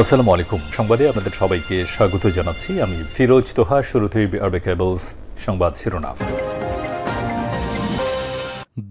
আসসালামু আলাইকুম। সংবাদে আপনাদের সবাইকে স্বাগত জানাচ্ছি। আমি ফিরোজ তোহা। শুরুতেই আরবে কেবলস সংবাদ শিরোনাম।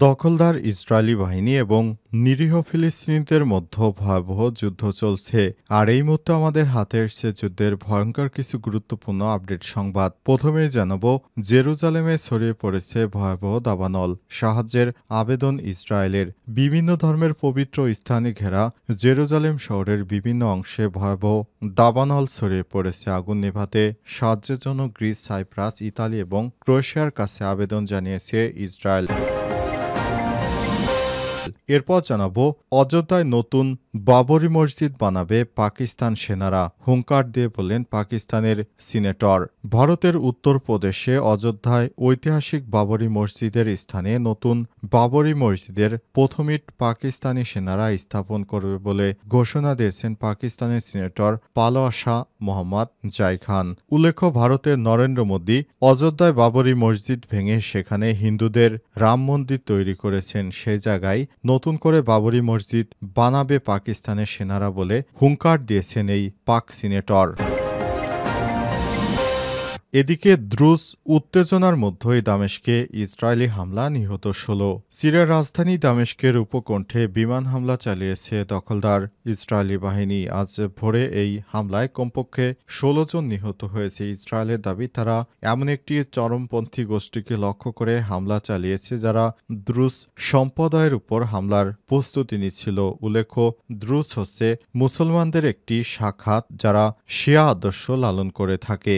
দখলদার ইসরায়েলি বাহিনী এবং নিরীহ ফিলিস্তিনিদের মধ্যে ভয়াবহ যুদ্ধ চলছে। আর এই মুহূর্তে আমাদের হাতে এসছে যুদ্ধের ভয়ঙ্কর কিছু গুরুত্বপূর্ণ আপডেট সংবাদ। প্রথমেই জানাবো, জেরুজালেমে ছড়িয়ে পড়েছে ভয়াবহ দাবানল। সাহায্যের আবেদন ইসরায়েলের। বিভিন্ন ধর্মের পবিত্র স্থানে ঘেরা জেরুজালেম শহরের বিভিন্ন অংশে ভয়াবহ দাবানল ছড়িয়ে পড়েছে। আগুন নেভাতে সাহায্যের জন্য গ্রিস, সাইপ্রাস, ইতালি এবং ক্রোয়েশিয়ার কাছে আবেদন জানিয়েছে ইসরায়েল। এরপর জানাবো, অযোধ্যায় নতুন বাবরি মসজিদ বানাবে পাকিস্তান সেনারা। হুঙ্কার দিয়ে বললেন পাকিস্তানের সিনেটর। ভারতের উত্তরপ্রদেশে অযোধ্যায় ঐতিহাসিক বাবরি মসজিদের স্থানে নতুন বাবরি মসজিদের প্রথম ইট পাকিস্তানি সেনারা স্থাপন করবে বলে ঘোষণা দিয়েছেন পাকিস্তানের সিনেটর পালোয়াশা মোহাম্মদ জাই খান। উল্লেখ্য, ভারতের নরেন্দ্র মোদী অযোধ্যায় বাবরি মসজিদ ভেঙে সেখানে হিন্দুদের রাম মন্দির তৈরি করেছেন। সেই জায়গায় নতুন করে বাবরি মসজিদ বানাবে পাকিস্তানের সেনারা বলে হুঙ্কার দিয়েছেন এই পাক সিনেটর। এদিকে দ্রুজ উত্তেজনার মধ্যেই দামেস্কে ইসরায়েলি হামলা, নিহত 16। সিরিয়ার রাজধানী দামেস্কের উপকণ্ঠে বিমান হামলা চালিয়েছে দখলদার ইসরায়েলি বাহিনী। আজ ভোরে এই হামলায় কমপক্ষে 16 জন নিহত হয়েছে। ইসরায়েলের দাবি, তারা এমন একটি চরমপন্থী গোষ্ঠীকে লক্ষ্য করে হামলা চালিয়েছে যারা দ্রুজ সম্প্রদায়ের উপর হামলার প্রস্তুতি নিচ্ছিল। উল্লেখ্য, দ্রুজ হচ্ছে মুসলমানদের একটি শাখা যারা শিয়া আদর্শ লালন করে থাকে।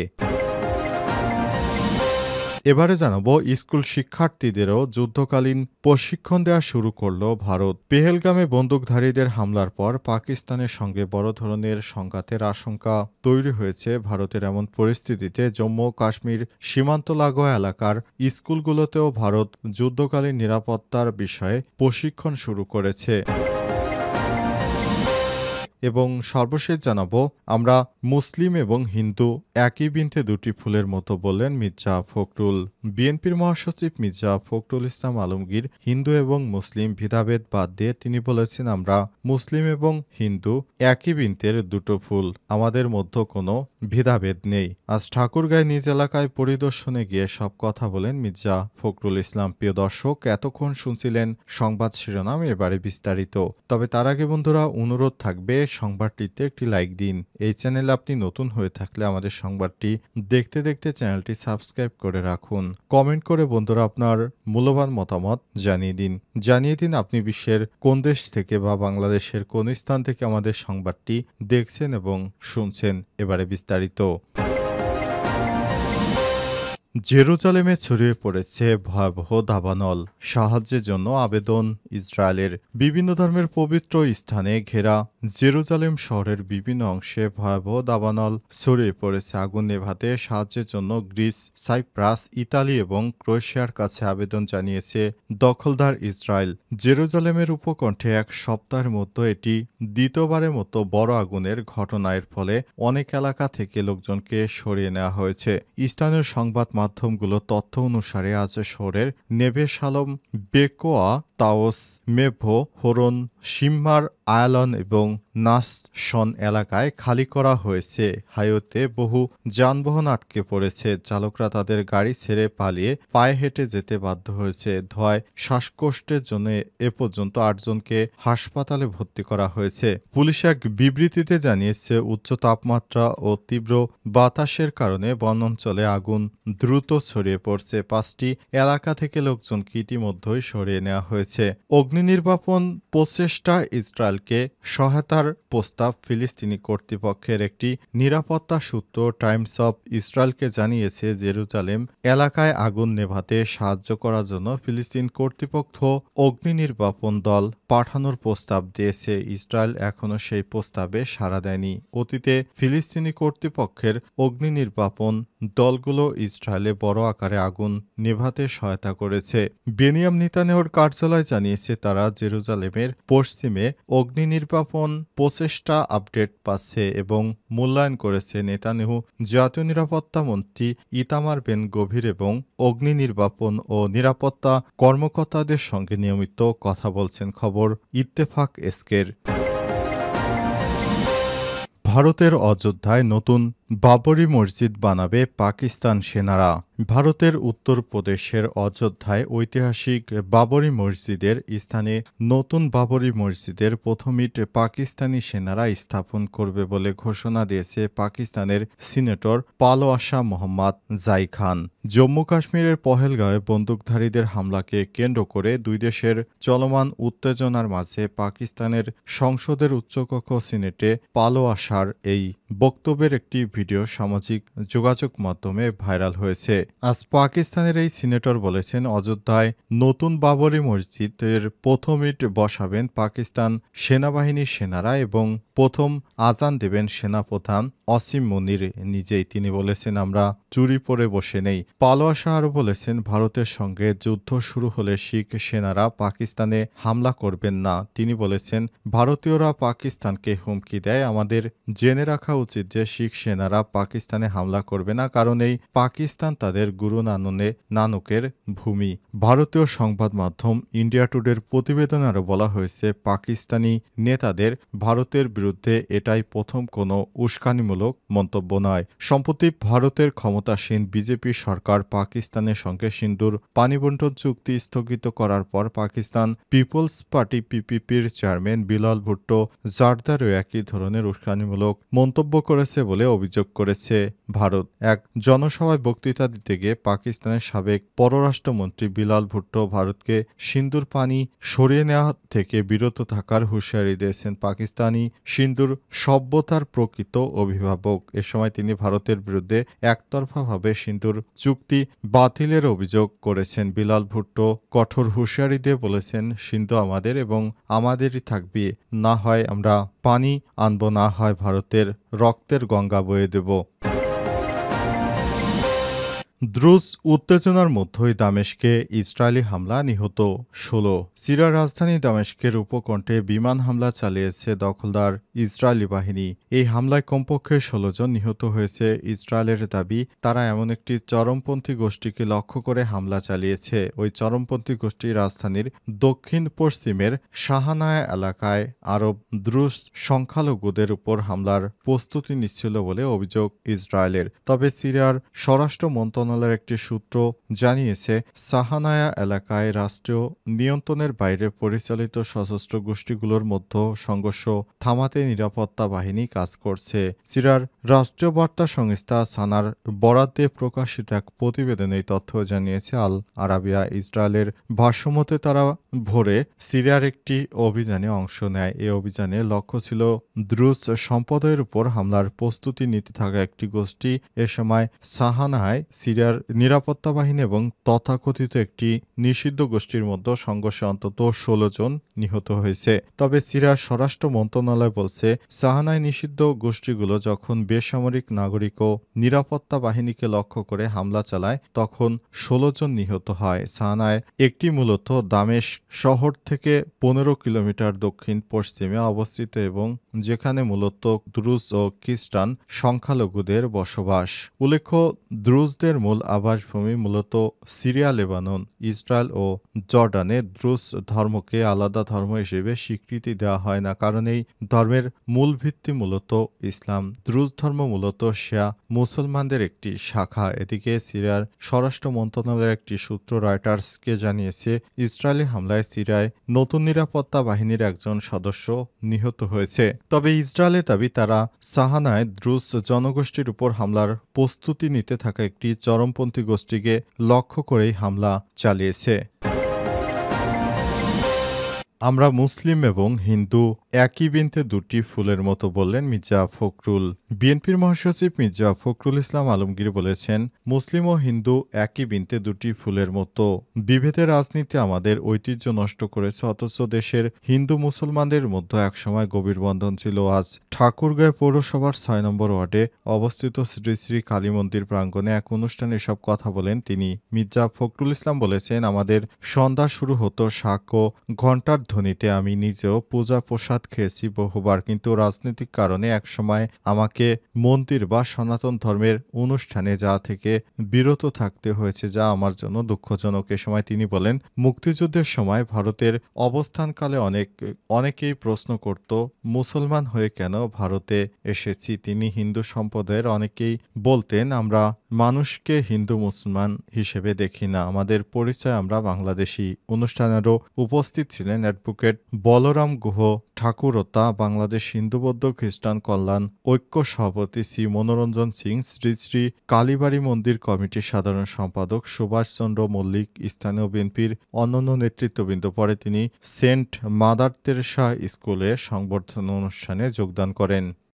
এবারে জানাবো, স্কুল শিক্ষার্থীদেরও যুদ্ধকালীন প্রশিক্ষণ দেওয়া শুরু করল ভারত। পেহেলগামে বন্দুকধারীদের হামলার পর পাকিস্তানের সঙ্গে বড় ধরনের সংঘাতের আশঙ্কা তৈরি হয়েছে ভারতের। এমন পরিস্থিতিতে জম্মু ও কাশ্মীর সীমান্ত লাগোয়া এলাকার স্কুলগুলোতেও ভারত যুদ্ধকালীন নিরাপত্তার বিষয়ে প্রশিক্ষণ শুরু করেছে। এবং সর্বশেষ জানাবো, আমরা মুসলিম এবং হিন্দু একই বৃন্তে দুটি ফুলের মতো, বললেন মির্জা ফখরুল। বিএনপির মহাসচিব মির্জা ফখরুল ইসলাম আলমগীর হিন্দু এবং মুসলিম ভেদাভেদ বাদ দিয়ে তিনি বলেছেন, আমরা মুসলিম এবং হিন্দু একই বৃন্তের দুটো ফুল, আমাদের মধ্যে কোনো ভেদাভেদ নেই। আজ ঠাকুরগাঁয় নিজ এলাকায় পরিদর্শনে গিয়ে সব কথা বলেন মির্জা ফখরুল ইসলাম। প্রিয় দর্শক, এতক্ষণ শুনছিলেন সংবাদ শিরোনাম, এবারে বিস্তারিত। তবে তার আগে বন্ধুরা, অনুরোধ থাকবে সংবাদটিতে একটি লাইক দিন। এই চ্যানেলে আপনি নতুন হয়ে থাকলে আমাদের সংবাদটি দেখতে দেখতে চ্যানেলটি সাবস্ক্রাইব করে রাখুন। কমেন্ট করে বন্ধুরা আপনার মূল্যবান মতামত জানিয়ে দিন আপনি বিশ্বের কোন দেশ থেকে বা বাংলাদেশের কোন স্থান থেকে আমাদের সংবাদটি দেখছেন এবং শুনছেন। এবারে বিস্তারিত। জেরুজালেমে ছড়িয়ে পড়েছে ভয়াবহ দাবানল। সাহায্যের জন্য আবেদন ইসরায়েলের। বিভিন্ন ধর্মের পবিত্র স্থানে ঘেরা জেরুজালেম শহরের বিভিন্ন অংশে ভয়াবহ দাবানল ছড়িয়ে পড়েছে। আগুন নেভাতে সাহায্যের জন্য গ্রিস, সাইপ্রাস, ইতালি এবং ক্রোয়েশিয়ার কাছে আবেদন জানিয়েছে দখলদার ইসরায়েল। জেরুজালেমের উপকণ্ঠে এক সপ্তাহের মধ্যে এটি দ্বিতীয়বারের মতো বড় আগুনের ঘটনা। এর ফলে অনেক এলাকা থেকে লোকজনকে সরিয়ে নেওয়া হয়েছে। স্থানীয় সংবাদ মাধ্যমগুলো তথ্য অনুসারে আজ শহরের নেভে শালম, বেকোয়া, তাওস, মেভো, হোরন, সিম্মার, আয়ালন এবং নাসশন এলাকায় খালি করা হয়েছে। হাইওয়েতে বহু যানবাহন আটকে পড়েছে। চালকরা তাদের গাড়ি ছেড়ে পালিয়ে পায়ে হেঁটে যেতে বাধ্য হয়েছে। ধোঁয়ায় শ্বাসকষ্টের জন্য এ পর্যন্ত 8 জনকে হাসপাতালে ভর্তি করা হয়েছে। পুলিশ এক বিবৃতিতে জানিয়েছে, উচ্চ তাপমাত্রা ও তীব্র বাতাসের কারণে বনাঞ্চলে আগুন দ্রুত ছড়িয়ে পড়ছে। 5টি এলাকা থেকে লোকজনকে ইতিমধ্যেই সরিয়ে নেওয়া হয়েছে। অগ্নি নির্বাপন প্রচেষ্টা ইসরায়েলকে সহায়তার প্রস্তাব ফিলিস্তিনি কর্তৃপক্ষের একটি নিরাপত্তা সূত্র টাইমস অব ইসরায়েলকে জানিয়েছে, জেরুজালেম এলাকায় আগুন নেভাতে সাহায্য করার জন্য ফিলিস্তিন কর্তৃপক্ষ অগ্নি নির্বাপন দল পাঠানোর প্রস্তাব দিয়েছে। ইসরায়েল এখনও সেই প্রস্তাবে সাড়া দেয়নি। অতীতে ফিলিস্তিনি কর্তৃপক্ষের অগ্নি নির্বাপন দলগুলো ইসরায়েলে বড় আকারে আগুন নেভাতে সহায়তা করেছে। বেনিয়াম নেতানিয়াহুর কার্যালয় জানিয়েছে, তারা জেরুজালেমের পশ্চিমে অগ্নি নির্বাপন প্রচেষ্টা আপডেট পাচ্ছে এবং মূল্যায়ন করেছে। নেতানিয়াহু জাতীয় নিরাপত্তা মন্ত্রী ইতামার বেন গভীর এবং অগ্নি নির্বাপন ও নিরাপত্তা কর্মকর্তাদের সঙ্গে নিয়মিত কথা বলছেন। খবর ইত্তেফাক এসকের। ভারতের অযোধ্যায় নতুন বাবরি মসজিদ বানাবে পাকিস্তান সেনারা। ভারতের উত্তরপ্রদেশের অযোধ্যায় ঐতিহাসিক বাবরি মসজিদের স্থানে নতুন বাবরি মসজিদের প্রথম ইট পাকিস্তানি সেনারা স্থাপন করবে বলে ঘোষণা দিয়েছে পাকিস্তানের সিনেটর পালোয়াশা মোহাম্মদ জাই খান। জম্মু কাশ্মীরের পহেলগাঁওয়ে বন্দুকধারীদের হামলাকে কেন্দ্র করে দুই দেশের চলমান উত্তেজনার মাঝে পাকিস্তানের সংসদের উচ্চকক্ষ সিনেটে পালোয়াশার এই বক্তব্যের একটি ভিডিও সামাজিক যোগাযোগ মাধ্যমে ভাইরাল হয়েছে। আজ পাকিস্তানের এই সিনেটর বলেছেন, অযোধ্যায় নতুন বাবরি মসজিদের প্রথম ইট বসাবেন পাকিস্তান সেনাবাহিনীর সেনারা এবং প্রথম আজান দেবেন সেনাপ্রধান অসীম মুনির নিজেই। তিনি বলেছেন, আমরা চুরি পরে বসে নেই। পালোয়াশা আরও বলেছেন, ভারতের সঙ্গে যুদ্ধ শুরু হলে শিখ সেনারা পাকিস্তানে হামলা করবেন না। তিনি বলেছেন, ভারতীয়রা পাকিস্তানকে হুমকি দেয়, আমাদের জেনে রাখা উচিত যে শিখ সেনারা পাকিস্তানে হামলা করবে না, কারণ এই পাকিস্তান তাদের গুরু নানকের ভূমি। ভারতীয় সংবাদ মাধ্যম ইন্ডিয়া টুডের প্রতিবেদনে আরও বলা হয়েছে, পাকিস্তানি নেতাদের ভারতের বিরুদ্ধে এটাই প্রথম কোনো উস্কানিমূলক মন্তব্য নয়। সম্প্রতি ভারতের ক্ষমতাসীন বিজেপি সরকার পাকিস্তানের সঙ্গে সিন্ধুর পানিবণ্টন চুক্তি স্থগিত করার পর পাকিস্তান পিপলস পার্টি পিপিপির চেয়ারম্যান বিলাল ভুট্টো জারদারও একই ধরনের উস্কানিমূলক মন্তব্য করেছে বলে অভিযোগ করেছে ভারত। এক জনসভায় বক্তৃতা দিতে গিয়ে পাকিস্তানের সাবেক পররাষ্ট্রমন্ত্রী বিলাল ভুট্টো ভারতকে সিন্ধুর পানি সরিয়ে নেওয়া থেকে বিরত থাকার হুঁশিয়ারি দিয়েছেন। পাকিস্তানি সিন্ধুর সভ্যতার প্রকৃত অভিভাবক। এ সময় তিনি ভারতের বিরুদ্ধে একতরফাভাবে সিন্ধুর চুক্তি বাতিলের অভিযোগ করেছেন। বিলাল ভুট্টো কঠোর হুঁশিয়ারি দিয়ে বলেছেন, সিন্ধু আমাদের এবং আমাদেরই থাকবে, না হয় আমরা পানি আনব, না হয় ভারতের রক্তের গঙ্গা বয়ে দেব। দ্রুজ উত্তেজনার মধ্যেই দামেস্কে ইসরায়েলি হামলা, নিহত ১৬। সিরিয়ার রাজধানী দামেস্কের উপকণ্ঠে বিমান হামলা চালিয়েছে দখলদার ইসরায়েলি বাহিনী। এই হামলায় কমপক্ষে ১৬ জন নিহত হয়েছে। ইসরায়েলের দাবি, তারা এমন একটি চরমপন্থী গোষ্ঠীকে লক্ষ্য করে হামলা চালিয়েছে। ওই চরমপন্থী গোষ্ঠী রাজধানীর দক্ষিণ পশ্চিমের শাহানায়া এলাকায় আরব দ্রুজ সংখ্যালঘুদের উপর হামলার প্রস্তুতি নিচ্ছিল বলে অভিযোগ ইসরায়েলের। তবে সিরিয়ার স্বরাষ্ট্র মন্ত্রণালয়ের একটি সূত্র জানিয়েছে, সাহানায়া এলাকায় রাষ্ট্রীয় নিয়ন্ত্রণের বাইরে পরিচালিত সশস্ত্র গোষ্ঠীগুলোর মধ্যে সংঘর্ষ থামাতে নিরাপত্তা বাহিনী কাজ করছে। সিরিয়ার রাষ্ট্রীয় বার্তা সংস্থা সানার বরাদ্দে প্রকাশিত এক প্রতিবেদনে এই তথ্য জানিয়েছে আল আরাবিয়া। ইসরায়েলের ভাষ্যমতে তারা ভোরে সিরিয়ার একটি অভিযানে অংশ নেয়। এই অভিযানে লক্ষ্য ছিল দ্রুজ সম্প্রদায়ের উপর হামলার প্রস্তুতি নিতে থাকা একটি গোষ্ঠী। এ সময় সাহানায় সিরিয়ার নিরাপত্তা বাহিনী এবং তথাকথিত একটি নিষিদ্ধ গোষ্ঠীর মধ্যে সংঘর্ষে অন্তত ১৬ জন নিহত হয়েছে। তবে সিরিয়ার স্বরাষ্ট্র মন্ত্রণালয় বলছে, সাহানায় নিষিদ্ধ গোষ্ঠীগুলো যখন বেসামরিক নাগরিক ও নিরাপত্তা বাহিনীকে লক্ষ্য করে হামলা চালায় তখন ১৬ জন নিহত হয়। সাহানায় একটি মূলত দামেস্ক শহর থেকে ১৫ কিলোমিটার দক্ষিণ পশ্চিমে অবস্থিত এবং যেখানে মূলত দ্রুজ ও খ্রিস্টান সংখ্যালঘুদের বসবাস। উল্লেখ্য, দ্রুজদের মূল আবাসভূমি মূলত সিরিয়া, লেবানন, ইসরায়েল ও জর্ডানে। দ্রুজ ধর্মকে আলাদা ধর্ম হিসেবে স্বীকৃতি দেওয়া হয় না, কারণ এই ধর্মের মূল ভিত্তি মূলত ইসলাম। দ্রুজ ধর্ম মূলত শিয়া মুসলমানদের একটি শাখা। এদিকে সিরিয়ার স্বরাষ্ট্র মন্ত্রণালয়ের একটি সূত্র রয়টার্সকে জানিয়েছে, ইসরায়েলি হামলায় সিরিয়ায় নতুন নিরাপত্তা বাহিনীর একজন সদস্য নিহত হয়েছে। তবে ইসরায়েলের দাবি, তারা সাহানায় দ্রুজ জনগোষ্ঠীর উপর হামলার প্রস্তুতি নিতে থাকা একটি চরমপন্থী গোষ্ঠীকে লক্ষ্য করেই হামলা চালিয়েছে। আমরা মুসলিম এবং হিন্দু একই বৃন্তে দুটি ফুলের মতো, বললেন মির্জা ফখরুল। বিএনপির মহাসচিব মির্জা ফখরুল ইসলাম আলমগীর বলেছেন, মুসলিম ও হিন্দু একই বৃন্তে দুটি ফুলের মতো। বিভেদের রাজনীতি আমাদের ঐতিহ্য নষ্ট করেছে, অথচ দেশের হিন্দু মুসলমানদের মধ্যে একসময় গভীর বন্ধন ছিল। আজ ঠাকুরগাঁও পৌরসভার ৬ নম্বর ওয়ার্ডে অবস্থিত শ্রী শ্রী কালী মন্দির প্রাঙ্গণে এক অনুষ্ঠানে এসব কথা বলেন তিনি। মির্জা ফখরুল ইসলাম বলেছেন, আমাদের সন্ধ্যা শুরু হতো শাক ও ঘণ্টার প্রতিধ্বনিতে আমি নিজেও পূজা প্রসাদ খেয়েছি বহুবার, কিন্তু রাজনৈতিক কারণে একসময় আমাকে মন্দির বা সনাতন ধর্মের অনুষ্ঠানে যাওয়া থেকে বিরত থাকতে হয়েছে, যা আমার জন্য দুঃখজনক। এ সময় তিনি বলেন, মুক্তিযুদ্ধের সময় ভারতের অবস্থানকালে অনেকেই প্রশ্ন করত মুসলমান হয়ে কেন ভারতে এসেছি। তিনি হিন্দু সম্প্রদায়ের অনেকেই বলতেন, আমরা মানুষকে হিন্দু মুসলমান হিসেবে দেখি না, আমাদের পরিচয় আমরা বাংলাদেশি। অনুষ্ঠানেরও উপস্থিত ছিলেন অ্যাডভোকেট বলরাম গুহ ঠাকুরতা, বাংলাদেশ হিন্দু বৌদ্ধ খ্রিস্টান কল্যাণ ঐক্য সভাপতি শ্রী মনোরঞ্জন সিং, শ্রী শ্রী কালীবাড়ি মন্দির কমিটির সাধারণ সম্পাদক সুভাষচন্দ্র মল্লিক, স্থানীয় বিএনপির অন্যান্য নেতৃত্ববৃন্দ। পরে তিনি সেন্ট মাদার তেরেসা স্কুলে সংবর্ধনা অনুষ্ঠানে যোগদান করেন।